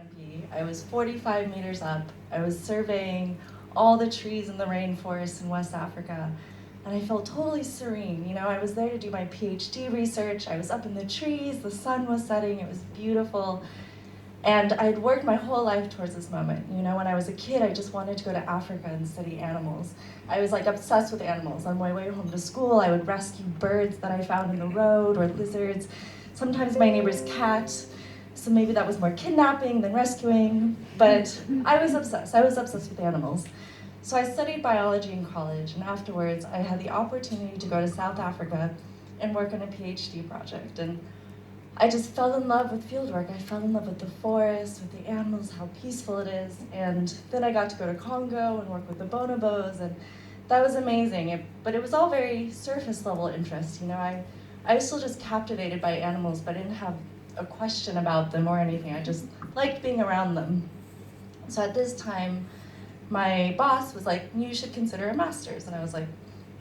canopy. I was 45 meters up. I was surveying all the trees in the rainforest in West Africa. And I felt totally serene. You know, I was there to do my PhD research. I was up in the trees, the sun was setting, it was beautiful. And I'd worked my whole life towards this moment. You know, when I was a kid, I just wanted to go to Africa and study animals. I was like obsessed with animals. On my way home to school, I would rescue birds that I found in the road or lizards, sometimes my neighbor's cat. So maybe that was more kidnapping than rescuing, but I was obsessed with animals. So I studied biology in college, and afterwards I had the opportunity to go to South Africa and work on a PhD project. And I just fell in love with fieldwork. I fell in love with the forest, with the animals, how peaceful it is. And then I got to go to Congo and work with the bonobos, and that was amazing. But it was all very surface level interest. You know, I was still just captivated by animals, but I didn't have a question about them or anything. I just liked being around them. So at this time, my boss was like, you should consider a master's. And I was like,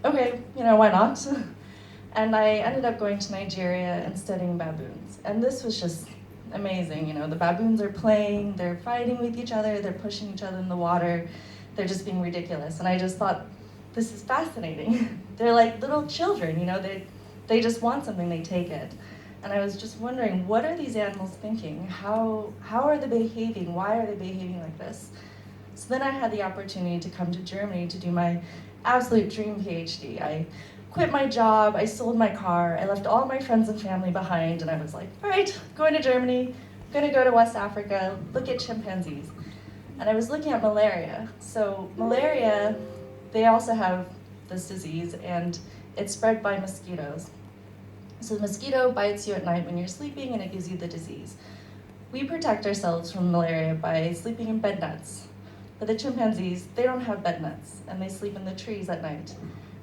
okay, you know, why not? And I ended up going to Nigeria and studying baboons. And this was just amazing. You know, the baboons are playing, they're fighting with each other, they're pushing each other in the water, they're just being ridiculous. And I just thought, this is fascinating. They're like little children, you know, they just want something, they take it. And I was just wondering, what are these animals thinking? How are they behaving? Why are they behaving like this? So then I had the opportunity to come to Germany to do my absolute dream PhD. I quit my job, I sold my car, I left all my friends and family behind, and I was like, all right, going to Germany, I'm gonna go to West Africa, look at chimpanzees. And I was looking at malaria. So malaria, they also have this disease, and it's spread by mosquitoes. So the mosquito bites you at night when you're sleeping, and it gives you the disease. We protect ourselves from malaria by sleeping in bed nets. But the chimpanzees, they don't have bed nets, and they sleep in the trees at night.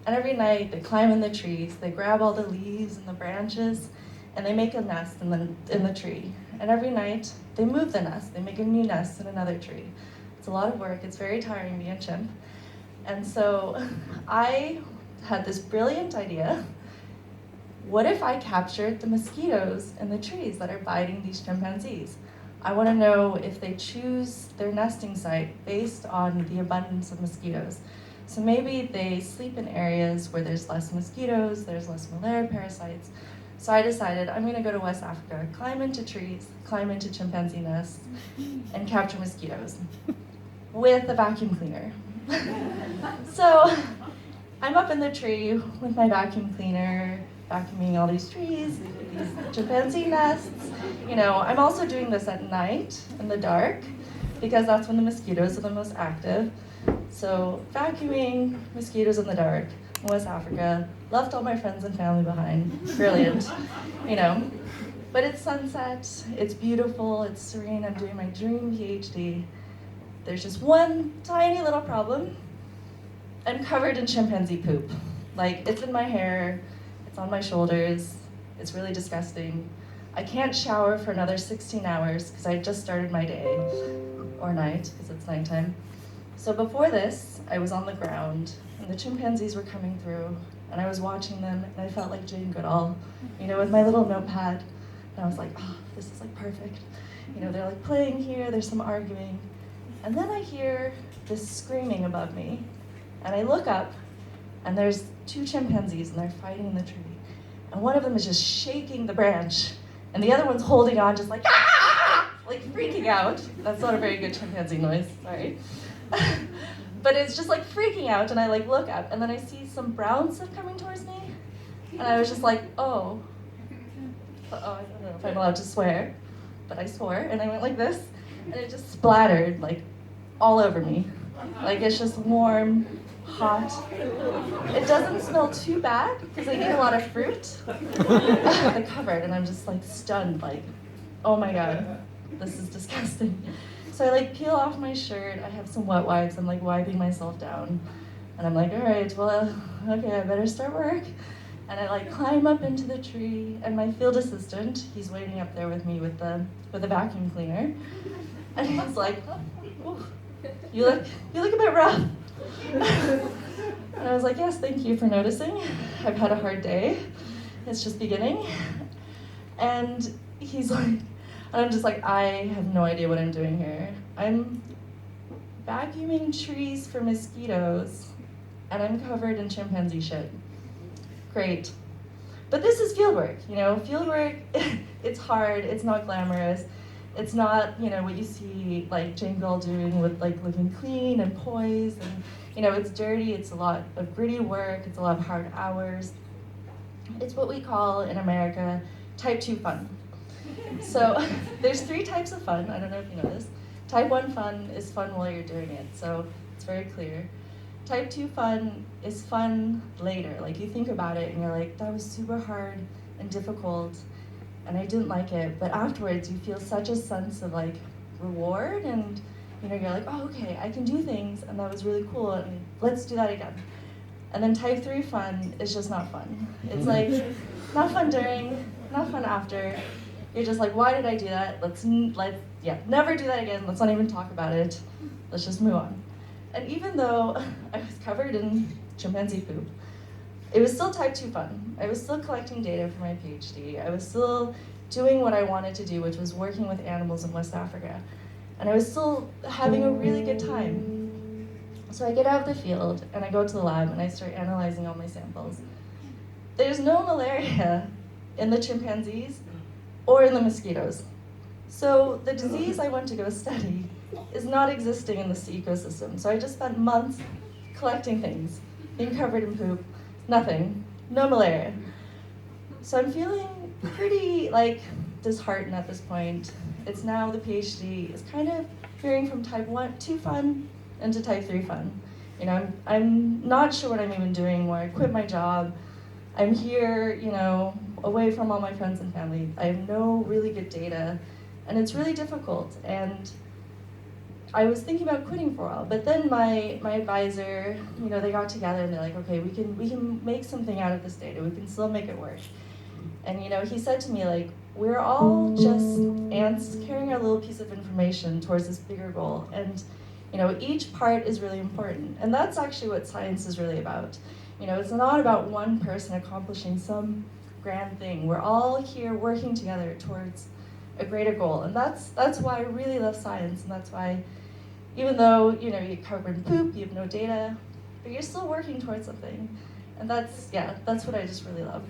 And every night, they climb in the trees, they grab all the leaves and the branches, and they make a nest in the tree. And every night, they move the nest, they make a new nest in another tree. It's a lot of work, it's very tiring being a chimp. And so I had this brilliant idea. What if I captured the mosquitoes in the trees that are biting these chimpanzees? I want to know if they choose their nesting site based on the abundance of mosquitoes. So maybe they sleep in areas where there's less mosquitoes, there's less malaria parasites. So I decided I'm going to go to West Africa, climb into trees, climb into chimpanzee nests, and capture mosquitoes with a vacuum cleaner. So I'm up in the tree with my vacuum cleaner, vacuuming all these trees, these chimpanzee nests. You know, I'm also doing this at night in the dark because that's when the mosquitoes are the most active. So vacuuming mosquitoes in the dark in West Africa, left all my friends and family behind. Brilliant, you know. But it's sunset, it's beautiful, it's serene, I'm doing my dream PhD. There's just one tiny little problem. I'm covered in chimpanzee poop. Like, it's in my hair, it's on my shoulders, it's really disgusting. I can't shower for another 16 hours because I just started my day, or night, because it's nighttime. So before this, I was on the ground, and the chimpanzees were coming through, and I was watching them, and I felt like Jane Goodall, you know, with my little notepad, and I was like, oh, this is like perfect. You know, they're like playing here, there's some arguing, and then I hear this screaming above me, and I look up, and there's two chimpanzees, and they're fighting in the tree, and one of them is just shaking the branch, and the other one's holding on, just like, ah! Like freaking out. That's not a very good chimpanzee noise, sorry. But it's just like freaking out, and I like look up, and then I see some brown stuff coming towards me, and I was just like, oh, I don't know if I'm allowed to swear, but I swore, and I went like this, and it just splattered like all over me. Like it's just warm, hot. It doesn't smell too bad because I eat a lot of fruit. The cupboard, and I'm just like stunned, like, oh my god, this is disgusting. So I like peel off my shirt, I have some wet wipes, I'm like wiping myself down. And I'm like, all right, well, okay, I better start work. And I like climb up into the tree, and my field assistant, he's waiting up there with me with the vacuum cleaner. And he's like, oh, you look a bit rough. And I was like, yes, thank you for noticing. I've had a hard day. It's just beginning. And he's like, And I'm just like, I have no idea what I'm doing here. I'm vacuuming trees for mosquitoes, and I'm covered in chimpanzee shit. Great. But this is fieldwork, you know, fieldwork, it's hard, it's not glamorous, it's not, you know, what you see like Jane Goodall doing with like living clean and poised, and you know, it's dirty, it's a lot of gritty work, it's a lot of hard hours. It's what we call in America type 2 fun. So there's 3 types of fun, I don't know if you know this. Type 1 fun is fun while you're doing it, so it's very clear. Type 2 fun is fun later, like you think about it and you're like, that was super hard and difficult and I didn't like it, but afterwards you feel such a sense of like reward and you know, you're like, oh okay, I can do things and that was really cool and let's do that again. And then type 3 fun is just not fun. It's like, not fun during, not fun after. You're just like, why did I do that? Let's never do that again, let's not even talk about it. Let's just move on. And even though I was covered in chimpanzee poop, it was still type 2 fun. I was still collecting data for my PhD. I was still doing what I wanted to do, which was working with animals in West Africa. And I was still having a really good time. So I get out of the field and I go to the lab and I start analyzing all my samples. There's no malaria in the chimpanzees or in the mosquitoes. So the disease I went to go study is not existing in this ecosystem. So I just spent months collecting things, being covered in poop, nothing, no malaria. So I'm feeling pretty like disheartened at this point. It's now the PhD is kind of veering from type 2 fun into type 3 fun. You know, I'm not sure what I'm even doing, where I quit my job. I'm here, you know, away from all my friends and family. I have no really good data, and it's really difficult. And I was thinking about quitting for a while, but then my advisor, you know, they got together and they're like, okay, we can make something out of this data. We can still make it work. And you know, he said to me like, we're all just ants carrying our little piece of information towards this bigger goal, and you know, each part is really important. And that's actually what science is really about. You know, it's not about one person accomplishing some grand thing. We're all here working together towards a greater goal, and that's why I really love science, and that's why, even though you know you're covered in poop, you have no data, but you're still working towards something, and that's what I just really love.